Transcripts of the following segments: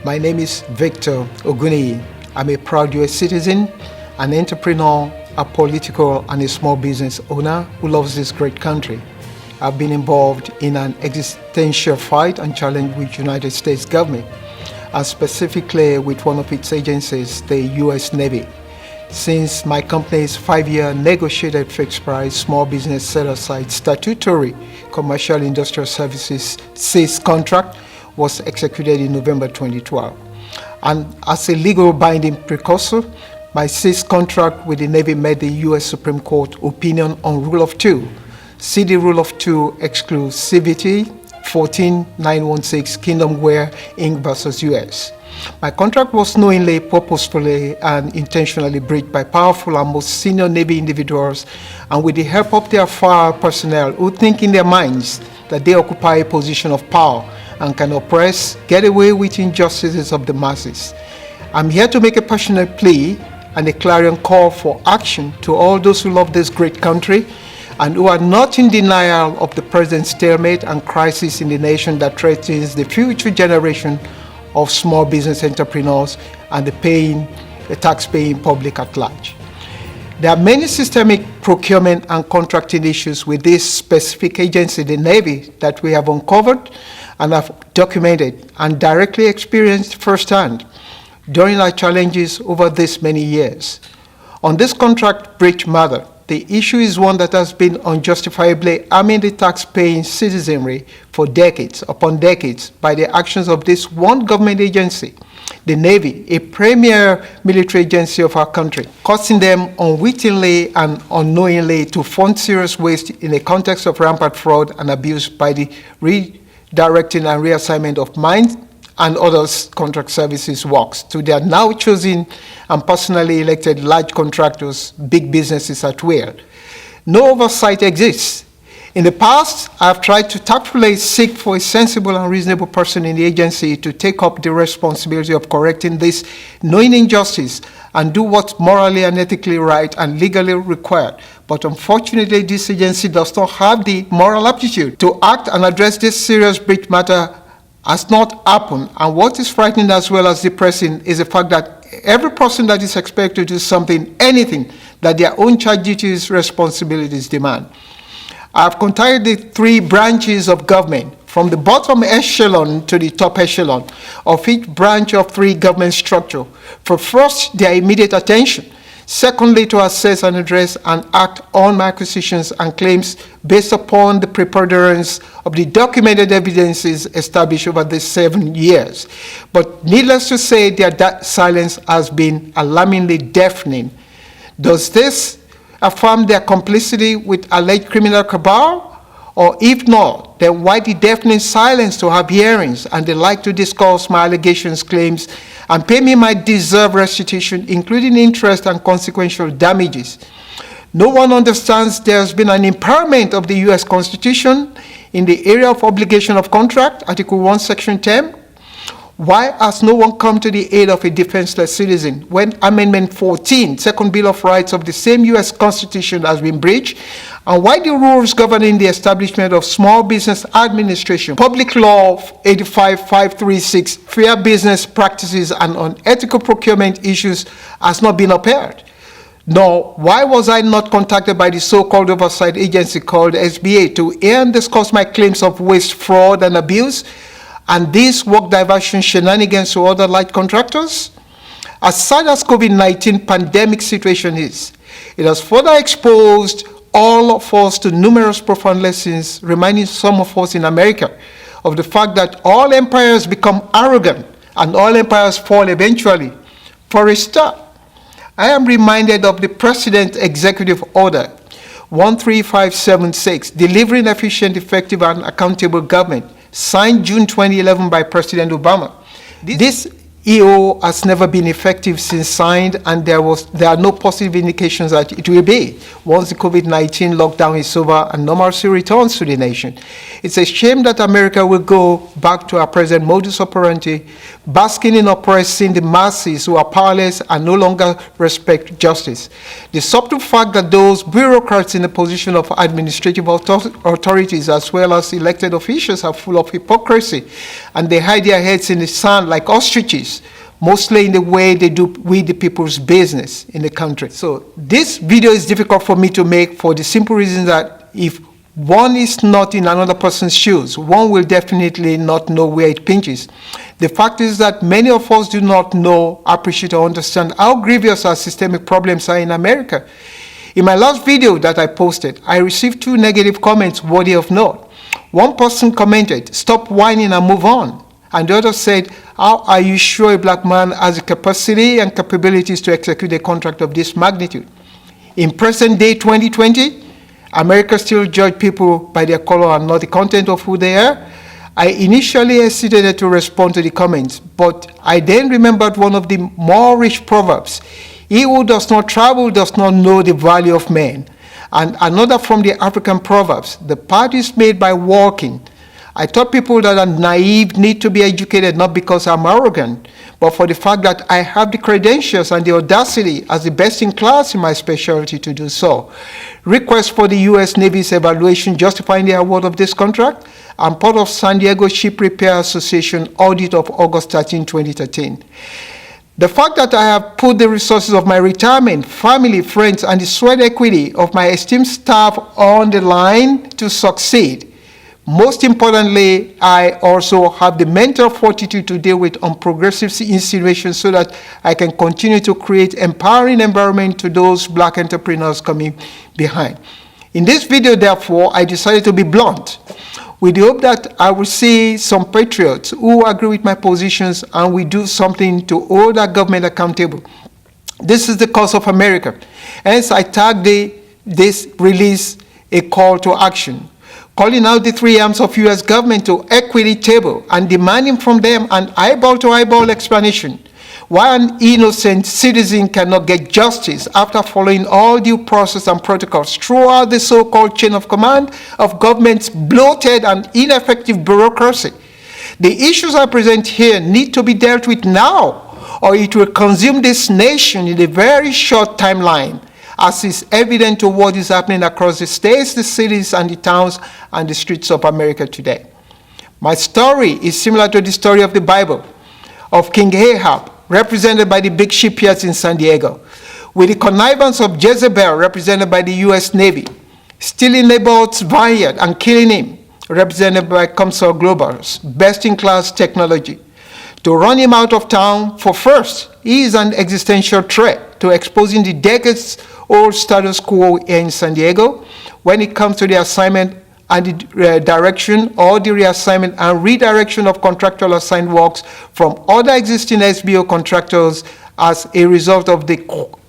My name is Victor Oguni. I'm a proud US citizen, an entrepreneur, a political and a small business owner who loves this great country. I've been involved in an existential fight and challenge with United States government, and specifically with one of its agencies, the US Navy. Since my company's 5-year negotiated fixed price small business set-aside statutory commercial industrial services CIS contract was executed in November 2012. And as a legal binding precursor, my CIS contract with the Navy met the US Supreme Court opinion on Rule of Two. See the Rule of Two Exclusivity 14916 Kingdomware Inc versus US. My contract was knowingly, purposefully, and intentionally breached by powerful and most senior Navy individuals, and with the help of their fire personnel who think in their minds that they occupy a position of power and can oppress, get away with injustices of the masses. I'm here to make a passionate plea and a clarion call for action to all those who love this great country and who are not in denial of the present stalemate and crisis in the nation that threatens the future generation of small business entrepreneurs and the tax-paying public at large. There are many systemic procurement and contracting issues with this specific agency, the Navy, that we have uncovered and have documented and directly experienced firsthand during our challenges over these many years. On this contract breach matter, the issue is one that has been unjustifiably harming the tax-paying citizenry for decades upon decades by the actions of this one government agency, the Navy, a premier military agency of our country, causing them unwittingly and unknowingly to fund serious waste in the context of rampant fraud and abuse by the redirecting and reassignment of mines and others contract services works to their now chosen and personally elected large contractors, big businesses at will. No oversight exists. In the past, I have tried to tactfully seek for a sensible and reasonable person in the agency to take up the responsibility of correcting this knowing injustice and do what's morally and ethically right and legally required. But unfortunately, this agency does not have the moral aptitude to act and address this serious breach matter has not happened. And what is frightening as well as depressing is the fact that every person that is expected to do something, anything, that their own charge duties, responsibilities demand. I have contacted the 3 branches of government, from the bottom echelon to the top echelon of each branch of 3 government structure, for first, their immediate attention. Secondly, to assess and address and act on my acquisitions and claims based upon the preponderance of the documented evidences established over these 7 years. But needless to say, their silence has been alarmingly deafening. Does this affirm their complicity with alleged criminal cabal? Or if not, then why the deafening silence to have hearings and the like to discuss my allegations, claims, and pay me my deserved restitution, including interest and consequential damages? No one understands there has been an impairment of the U.S. Constitution in the area of obligation of contract, Article 1, Section 10. Why has no one come to the aid of a defenseless citizen when Amendment 14, Second Bill of Rights of the same U.S. Constitution has been breached? And why the rules governing the establishment of small business administration, Public Law 85536, fair business practices and unethical procurement issues has not been upheld? Nor why was I not contacted by the so-called oversight agency called SBA to hear and discuss my claims of waste, fraud, and abuse, and these work diversion shenanigans to other light contractors? As sad as COVID-19 pandemic situation is, it has further exposed all of us to numerous profound lessons, reminding some of us in America of the fact that all empires become arrogant and all empires fall eventually. For a start, I am reminded of the President's Executive Order 13576, delivering efficient, effective, and accountable government, signed June 2011 by President Obama. This EO has never been effective since signed, and there are no positive indications that it will be once the COVID-19 lockdown is over and normalcy returns to the nation. It's a shame that America will go back to our present modus operandi, basking in oppressing the masses who are powerless and no longer respect justice. The subtle fact that those bureaucrats in the position of administrative authorities as well as elected officials are full of hypocrisy, and they hide their heads in the sand like ostriches, mostly in the way they do with the people's business in the country. So this video is difficult for me to make for the simple reason that if one is not in another person's shoes, one will definitely not know where it pinches. The fact is that many of us do not know, appreciate, or understand how grievous our systemic problems are in America. In my last video that I posted, I received 2 negative comments worthy of note. One person commented, "Stop whining and move on." And the other said, "How are you sure a black man has the capacity and capabilities to execute a contract of this magnitude?" In present day 2020, America still judge people by their color and not the content of who they are. I initially hesitated to respond to the comments, but I then remembered one of the more rich proverbs: "He who does not travel does not know the value of men." And another from the African proverbs: "The path is made by walking." I thought people that are naive need to be educated not because I'm arrogant, but for the fact that I have the credentials and the audacity as the best in class in my specialty to do so. Request for the U.S. Navy's evaluation justifying the award of this contract. I'm part of San Diego Ship Repair Association audit of August 13, 2013. The fact that I have put the resources of my retirement, family, friends, and the sweat equity of my esteemed staff on the line to succeed. Most importantly, I also have the mental fortitude to deal with unprogressive insinuations so that I can continue to create empowering environment to those black entrepreneurs coming behind. In this video, therefore, I decided to be blunt, with the hope that I will see some patriots who agree with my positions and we do something to hold our government accountable. This is the cause of America. Hence, I tagged this release a call to action, calling out the 3 arms of U.S. government to equity table and demanding from them an eyeball-to-eyeball explanation why an innocent citizen cannot get justice after following all due process and protocols throughout the so-called chain of command of government's bloated and ineffective bureaucracy. The issues I present here need to be dealt with now, or it will consume this nation in a very short timeline, as is evident to what is happening across the states, the cities, and the towns, and the streets of America today. My story is similar to the story of the Bible, of King Ahab, represented by the big shipyards in San Diego, with the connivance of Jezebel, represented by the U.S. Navy, stealing Naboth's vineyard and killing him, represented by Comsol Global's best-in-class technology, to run him out of town. For first, he is an existential threat to exposing the decades-old status quo here in San Diego when it comes to the assignment and the direction or the reassignment and redirection of contractual assigned works from other existing SBO contractors as a result of the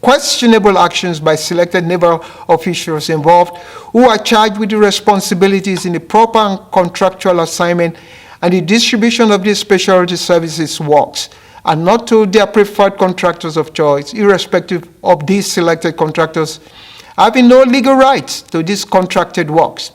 questionable actions by selected naval officials involved who are charged with the responsibilities in the proper and contractual assignment and the distribution of these specialty services works, and not to their preferred contractors of choice, irrespective of these selected contractors having no legal rights to these contracted works.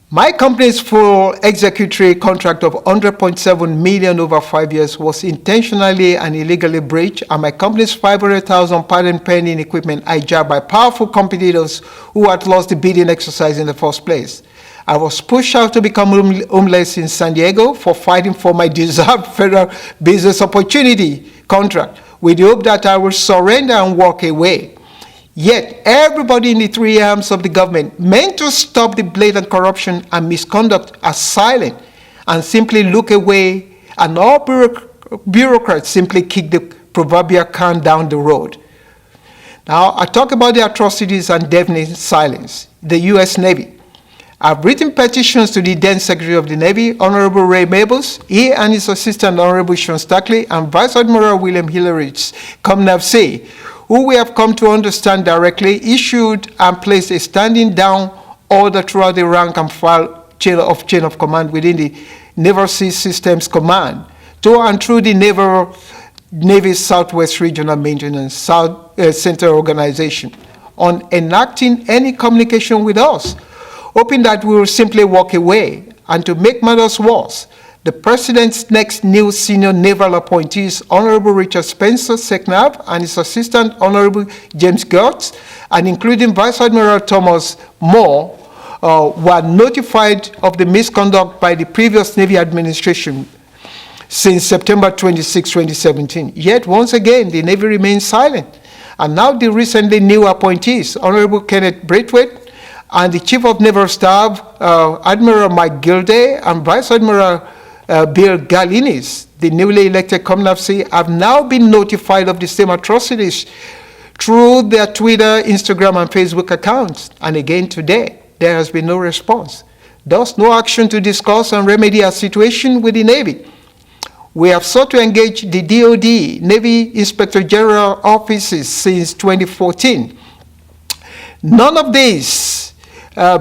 My company's full executory contract of $100.7 million over 5 years was intentionally and illegally breached, and my company's $500,000 patent pending equipment hijacked by powerful competitors who had lost the bidding exercise in the first place. I was pushed out to become homeless in San Diego for fighting for my deserved federal business opportunity contract, with the hope that I will surrender and walk away. Yet everybody in the 3 arms of the government meant to stop the blatant corruption and misconduct are silent and simply look away, and all bureaucrats simply kick the proverbial can down the road. Now, I talk about the atrocities and deafening silence. The U.S. Navy. I've written petitions to the then Secretary of the Navy, Honorable Ray Mabels, he and his assistant, Honorable Sean Stackley, and Vice Admiral William Hillerich, come now say, who we have come to understand directly, issued and placed a standing down order throughout the rank and file chain of command within the Naval Sea Systems Command, to and through the Navy's Southwest Regional Maintenance Center Organization, on enacting any communication with us, hoping that we will simply walk away. And to make matters worse, the President's next new senior naval appointees, Honorable Richard Spencer Seknav and his assistant, Honorable James Gertz, and including Vice Admiral Thomas Moore, were notified of the misconduct by the previous Navy administration since September 26, 2017. Yet, once again, the Navy remains silent. And now the recently new appointees, Honorable Kenneth Braithwaite and the Chief of Naval Staff, Admiral Mike Gilday and Vice Admiral Bill Galinis, the newly elected Commander of Sea, have now been notified of the same atrocities through their Twitter, Instagram, and Facebook accounts. And again today, there has been no response. Thus, no action to discuss and remedy our situation with the Navy. We have sought to engage the DoD, Navy Inspector General offices since 2014. None of these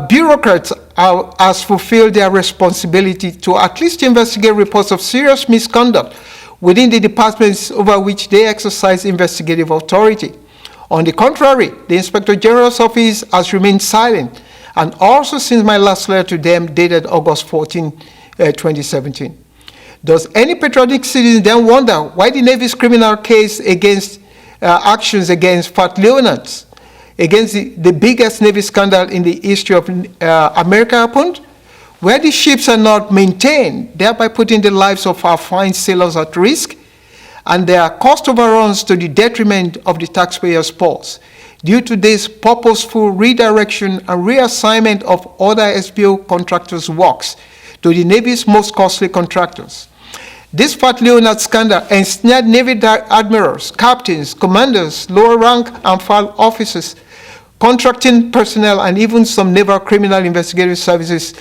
bureaucrats has fulfilled their responsibility to at least investigate reports of serious misconduct within the departments over which they exercise investigative authority. On the contrary, the Inspector General's office has remained silent, and also since my last letter to them dated August 14, 2017. Does any patriotic citizen then wonder why the Navy's criminal case against actions against Fat Leonards, against the biggest Navy scandal in the history of America happened? Where the ships are not maintained, thereby putting the lives of our fine sailors at risk, and there are cost overruns to the detriment of the taxpayers' purse. Due to this purposeful redirection and reassignment of other SBO contractors' works to the Navy's most costly contractors. This Fat Leonard scandal ensnared Navy admirals, captains, commanders, lower rank and file officers, contracting personnel, and even some Naval Criminal Investigative Services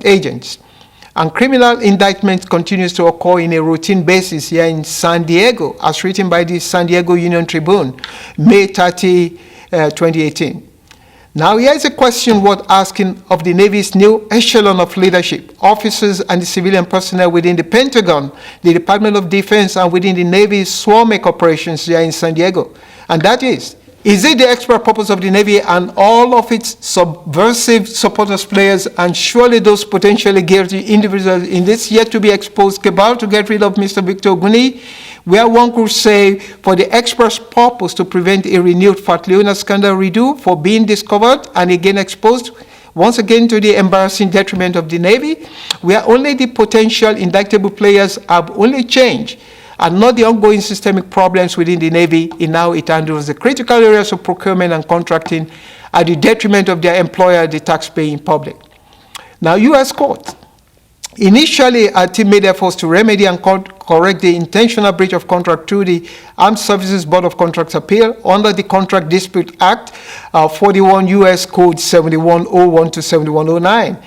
agents. And criminal indictment continues to occur in a routine basis here in San Diego, as written by the San Diego Union Tribune, May 30, 2018. Now, here is a question worth asking of the Navy's new echelon of leadership, officers and the civilian personnel within the Pentagon, the Department of Defense, and within the Navy's SWARMEC operations here in San Diego. And that is it the express purpose of the Navy and all of its subversive supporters, players, and surely those potentially guilty individuals in this yet-to-be exposed cabal to get rid of Mr. Victor Oguni, where one could say for the express purpose to prevent a renewed Fat Leonard scandal redo for being discovered and again exposed, once again to the embarrassing detriment of the Navy, where only the potential indictable players have only changed, and not the ongoing systemic problems within the Navy in how it handles the critical areas of procurement and contracting at the detriment of their employer, the tax-paying public. Now, U.S. court. Initially, our team made efforts to remedy and correct the intentional breach of contract through the Armed Services Board of Contracts Appeal under the Contract Dispute Act, 41 U.S. Code 7101 to 7109.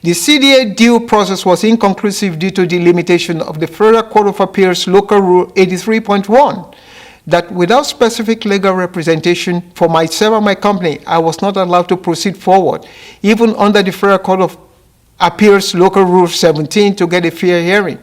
The CDA due process was inconclusive due to the limitation of the Federal Court of Appeals Local Rule 83.1, that without specific legal representation for myself and my company, I was not allowed to proceed forward, even under the Federal Court of Appeals Local Rule 17, to get a fair hearing,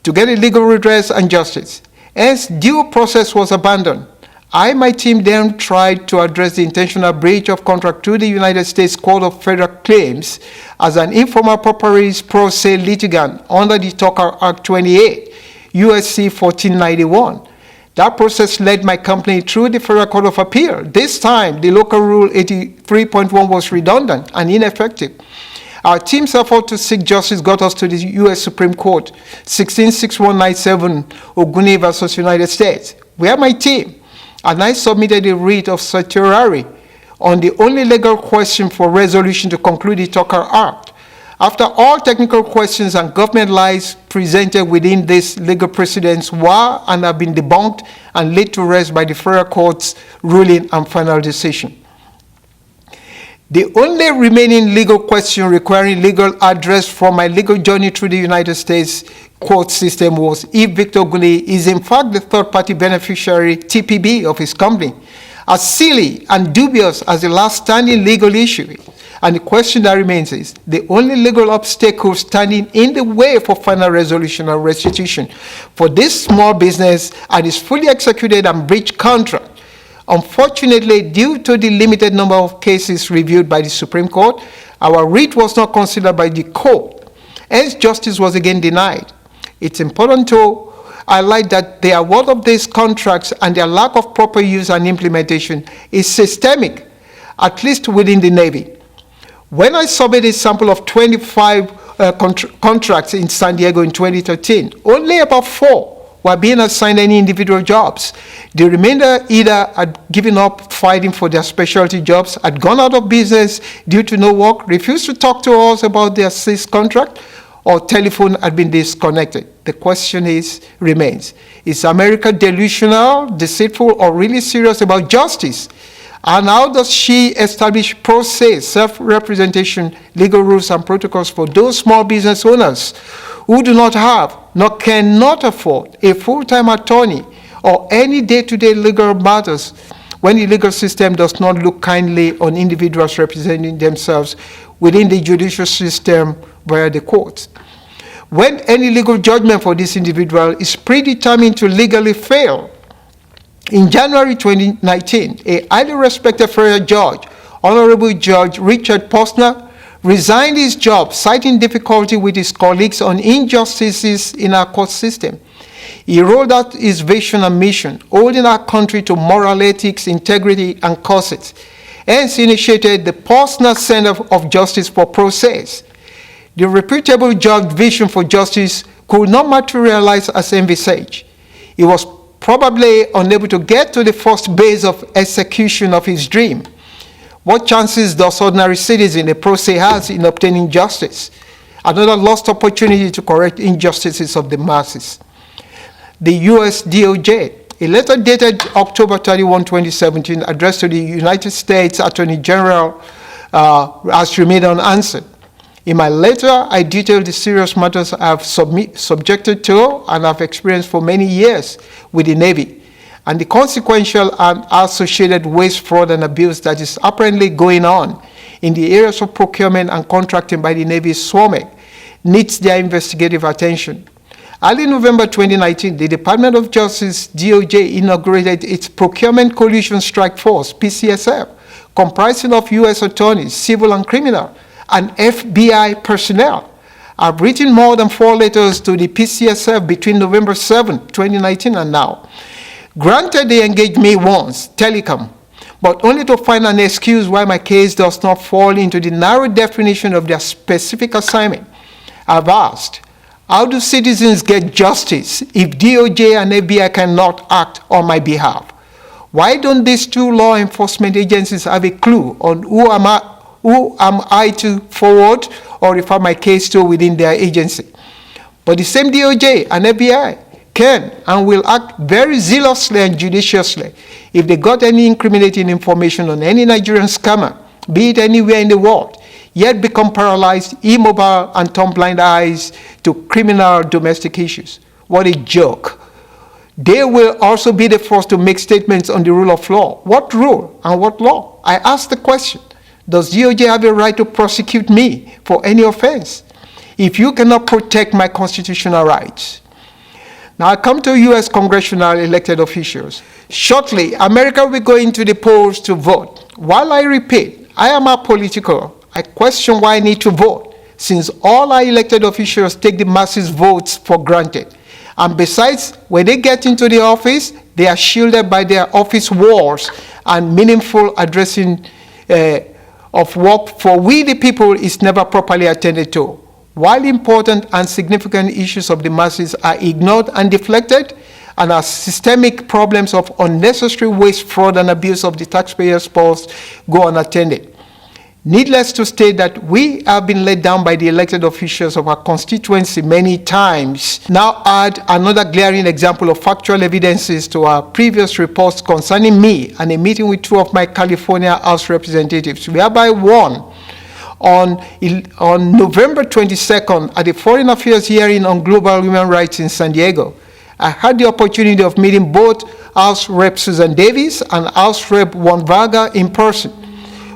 to get a legal redress and justice. Hence, due process was abandoned. My team then tried to address the intentional breach of contract to the United States Court of Federal Claims as an informal properties pro se litigant under the Tucker Act 28, USC 1491. That process led my company through the Federal Court of Appeal. This time, the local rule 83.1 was redundant and ineffective. Our team's effort to seek justice got us to the U.S. Supreme Court, 166197 Oguni versus United States, where my team and I submitted a writ of certiorari on the only legal question for resolution to conclude the Tucker Act. After all technical questions and government lies presented within this legal precedents were and have been debunked and laid to rest by the federal court's ruling and final decision. The only remaining legal question requiring legal address from my legal journey through the United States court system was if Victor Oguni is in fact the third-party beneficiary, TPB, of his company. As silly and dubious as the last standing legal issue, And the question that remains is, the only legal obstacle standing in the way for final resolution and restitution for this small business and its fully executed and breached contract. Unfortunately, due to the limited number of cases reviewed by the Supreme Court, our writ was not considered by the court. Hence, justice was again denied. It's important to highlight that the award of these contracts and their lack of proper use and implementation is systemic, at least within the Navy. When I submitted a sample of 25 contracts in San Diego in 2013, only about 4 were being assigned any individual jobs. The remainder either had given up fighting for their specialty jobs, had gone out of business due to no work, refused to talk to us about their CIS contract, or telephone had been disconnected. The question remains, is America delusional, deceitful, or really serious about justice? And how does she establish pro se, self-representation, legal rules and protocols for those small business owners who do not have, nor cannot afford, a full-time attorney or any day-to-day legal matters when the legal system does not look kindly on individuals representing themselves within the judicial system via the courts? When any legal judgment for this individual is predetermined to legally fail. In January 2019, a highly respected federal judge, Honorable Judge Richard Posner, resigned his job, citing difficulty with his colleagues on injustices in our court system. He rolled out his vision and mission, holding our country to moral ethics, integrity, and causes. Hence initiated the Posner Center of Justice for Process. The reputable judge's vision for justice could not materialize as envisaged. He was probably unable to get to the first base of execution of his dream. What chances does ordinary citizen, a pro se, has in obtaining justice? Another lost opportunity to correct injustices of the masses. The U.S. DOJ, a letter dated October 31, 2017, addressed to the United States Attorney General, has remained unanswered. In my letter, I detailed the serious matters I have subjected to and have experienced for many years with the Navy, and the consequential and associated waste, fraud, and abuse that is apparently going on in the areas of procurement and contracting by the Navy's SWAMEC needs their investigative attention. Early November 2019, the Department of Justice, DOJ, inaugurated its Procurement Collusion Strike Force, PCSF, comprising of U.S. attorneys, civil and criminal, and FBI personnel. I've written more than 4 letters to the PCSF between November 7, 2019 and now. Granted, they engaged me once, telecom, but only to find an excuse why my case does not fall into the narrow definition of their specific assignment. I've asked, how do citizens get justice if DOJ and FBI cannot act on my behalf? Why don't these 2 law enforcement agencies have a clue on who am I to forward or refer my case to within their agency? But the same DOJ and FBI can and will act very zealously and judiciously if they got any incriminating information on any Nigerian scammer, be it anywhere in the world, yet become paralyzed, immobile, and turn blind eyes to criminal domestic issues. What a joke. They will also be the first to make statements on the rule of law. What rule and what law? I ask the question. Does DOJ have a right to prosecute me for any offense if you cannot protect my constitutional rights? Now I come to U.S. congressional elected officials. Shortly, America will go into the polls to vote. While I repeat, I am apolitical, I question why I need to vote, since all our elected officials take the masses' votes for granted. And besides, when they get into the office, they are shielded by their office walls and meaningful addressing of work for we the people is never properly attended to. While important and significant issues of the masses are ignored and deflected, and our systemic problems of unnecessary waste, fraud, and abuse of the taxpayers' purse go unattended. Needless to state that we have been let down by the elected officials of our constituency many times. Now add another glaring example of factual evidences to our previous reports concerning me and a meeting with 2 of my California House representatives, whereby one, on November 22nd at the Foreign Affairs hearing on global human rights in San Diego, I had the opportunity of meeting both House Rep. Susan Davis and House Rep. Juan Varga in person.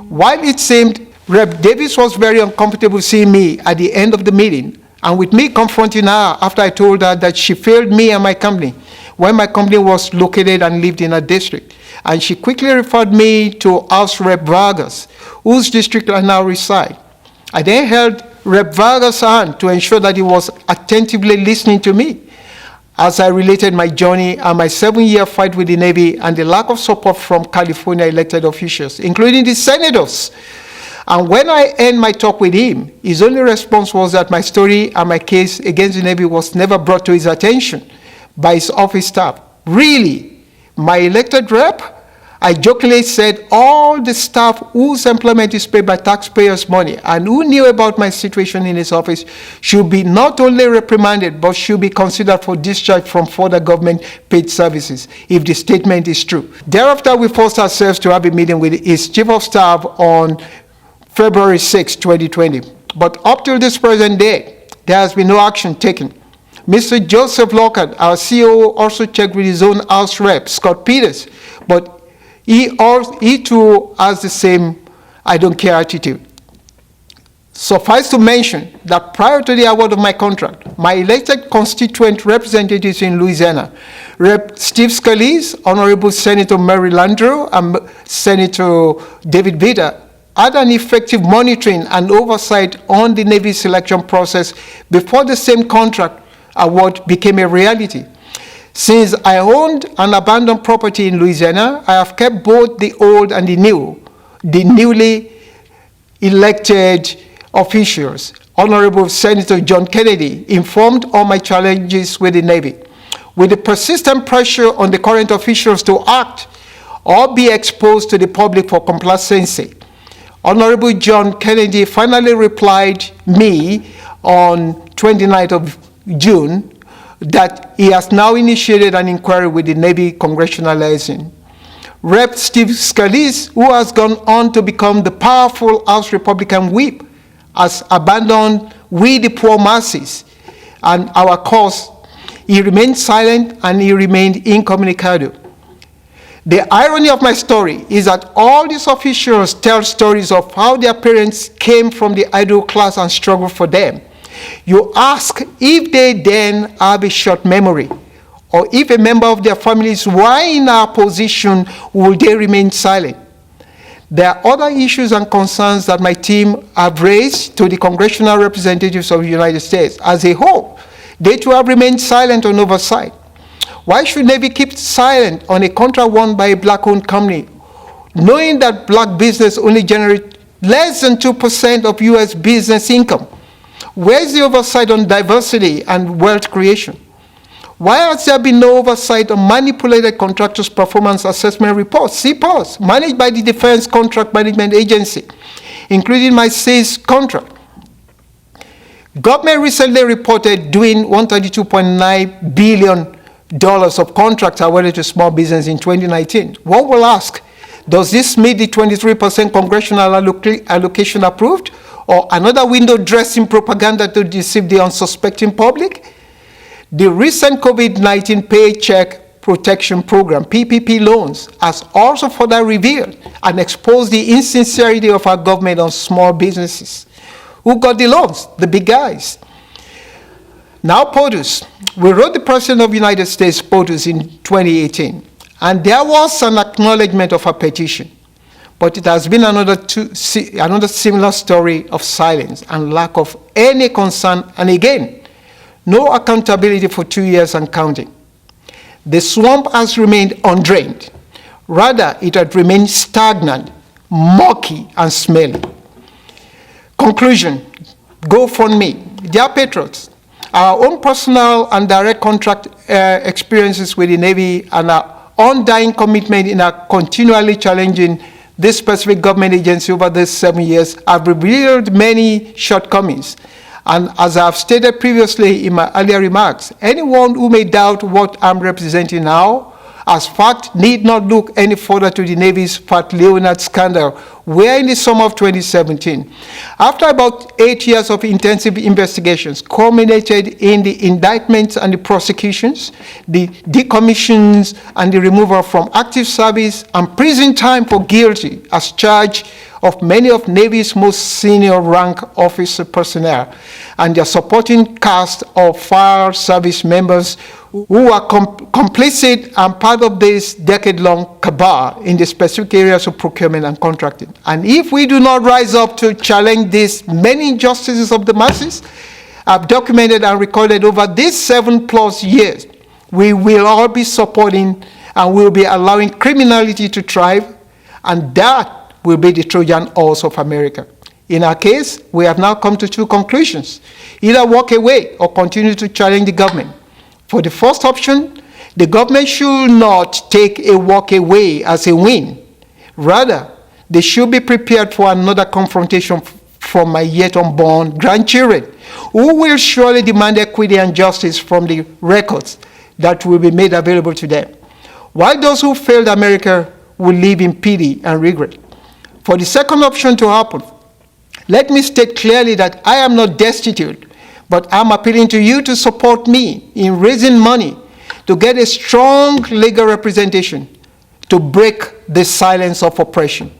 While it seemed Rep. Davis was very uncomfortable seeing me at the end of the meeting, and with me confronting her after I told her that she failed me and my company when my company was located and lived in her district. And she quickly referred me to House Rep. Vargas, whose district I now reside. I then held Rep. Vargas' hand to ensure that he was attentively listening to me as I related my journey and my 7-year fight with the Navy and the lack of support from California elected officials, including the senators. And when I ended my talk with him, his only response was that my story and my case against the Navy was never brought to his attention by his office staff. Really? My elected rep? I jokingly said all the staff whose employment is paid by taxpayers' money and who knew about my situation in his office should be not only reprimanded, but should be considered for discharge from further government-paid services if the statement is true. Thereafter, we forced ourselves to have a meeting with his chief of staff on February 6, 2020. But up till this present day, there has been no action taken. Mr. Joseph Lockhart, our CEO, also checked with his own House rep, Scott Peters, but he too has the same I don't care attitude. Suffice to mention that prior to the award of my contract, my elected constituent representatives in Louisiana, Rep. Steve Scalise, Honorable Senator Mary Landrieu, and Senator David Vitter, had an effective monitoring and oversight on the Navy selection process before the same contract award became a reality. Since I owned an abandoned property in Louisiana, I have kept both the old and the newly elected officials, Honorable Senator John Kennedy, informed on my challenges with the Navy. With the persistent pressure on the current officials to act or be exposed to the public for complacency, Honorable John Kennedy finally replied me on 29th of June that he has now initiated an inquiry with the Navy Congressional Liaison. Rep. Steve Scalise, who has gone on to become the powerful House Republican whip, has abandoned we the poor masses and our cause. He remained silent and he remained incommunicado. The irony of my story is that all these officials tell stories of how their parents came from the idle class and struggled for them. You ask if they then have a short memory, or if a member of their families were in our position, will they remain silent? There are other issues and concerns that my team have raised to the congressional representatives of the United States. As a whole, they too have remained silent on oversight. Why should Navy keep silent on a contract won by a black-owned company, knowing that black business only generates less than 2% of U.S. business income? Where's the oversight on diversity and wealth creation? Why has there been no oversight on manipulated contractors' performance assessment reports, CPAs, managed by the Defense Contract Management Agency, including my CIS contract? Government recently reported doing $132.9 billion of contracts awarded to small business in 2019. One will ask, does this meet the 23% congressional allocation approved, or another window dressing propaganda to deceive the unsuspecting public? The recent COVID-19 Paycheck Protection Program, PPP loans, has also further revealed and exposed the insincerity of our government on small businesses. Who got the loans? The big guys. Now POTUS. We wrote the President of the United States POTUS in 2018, and there was an acknowledgement of our petition. But it has been another similar story of silence and lack of any concern, and again, no accountability for 2 years and counting. The swamp has remained undrained. Rather, it had remained stagnant, murky, and smelly. Conclusion, GoFundMe. Dear patriots, our own personal and direct contract experiences with the Navy and our undying commitment in our continually challenging this specific government agency over these 7 years have revealed many shortcomings. And as I have stated previously in my earlier remarks, anyone who may doubt what I'm representing now As fact need not look any further to the Navy's Pat Leonard scandal, where in the summer of 2017, after about 8 years of intensive investigations, culminated in the indictments and the prosecutions, the decommissions and the removal from active service and prison time for guilty as charged of many of Navy's most senior rank officer personnel and their supporting cast of fire service members who are complicit and part of this decade-long cabal in the specific areas of procurement and contracting. And if we do not rise up to challenge these many injustices of the masses, I've documented and recorded over these 7+ years, we will all be supporting and will be allowing criminality to thrive, and that will be the Trojan horse of America. In our case, we have now come to 2 conclusions. Either walk away or continue to challenge the government. For the first option, the government should not take a walk away as a win. Rather, they should be prepared for another confrontation from my yet unborn grandchildren, who will surely demand equity and justice from the records that will be made available to them, while those who failed America will live in pity and regret. For the second option to happen, let me state clearly that I am not destitute, but I'm appealing to you to support me in raising money to get a strong legal representation to break the silence of oppression.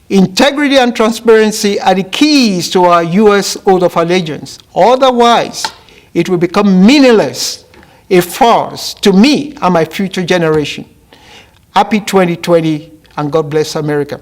Integrity and transparency are the keys to our U.S. oath of allegiance. Otherwise, it will become meaningless, a farce to me and my future generation. Happy 2020, and God bless America.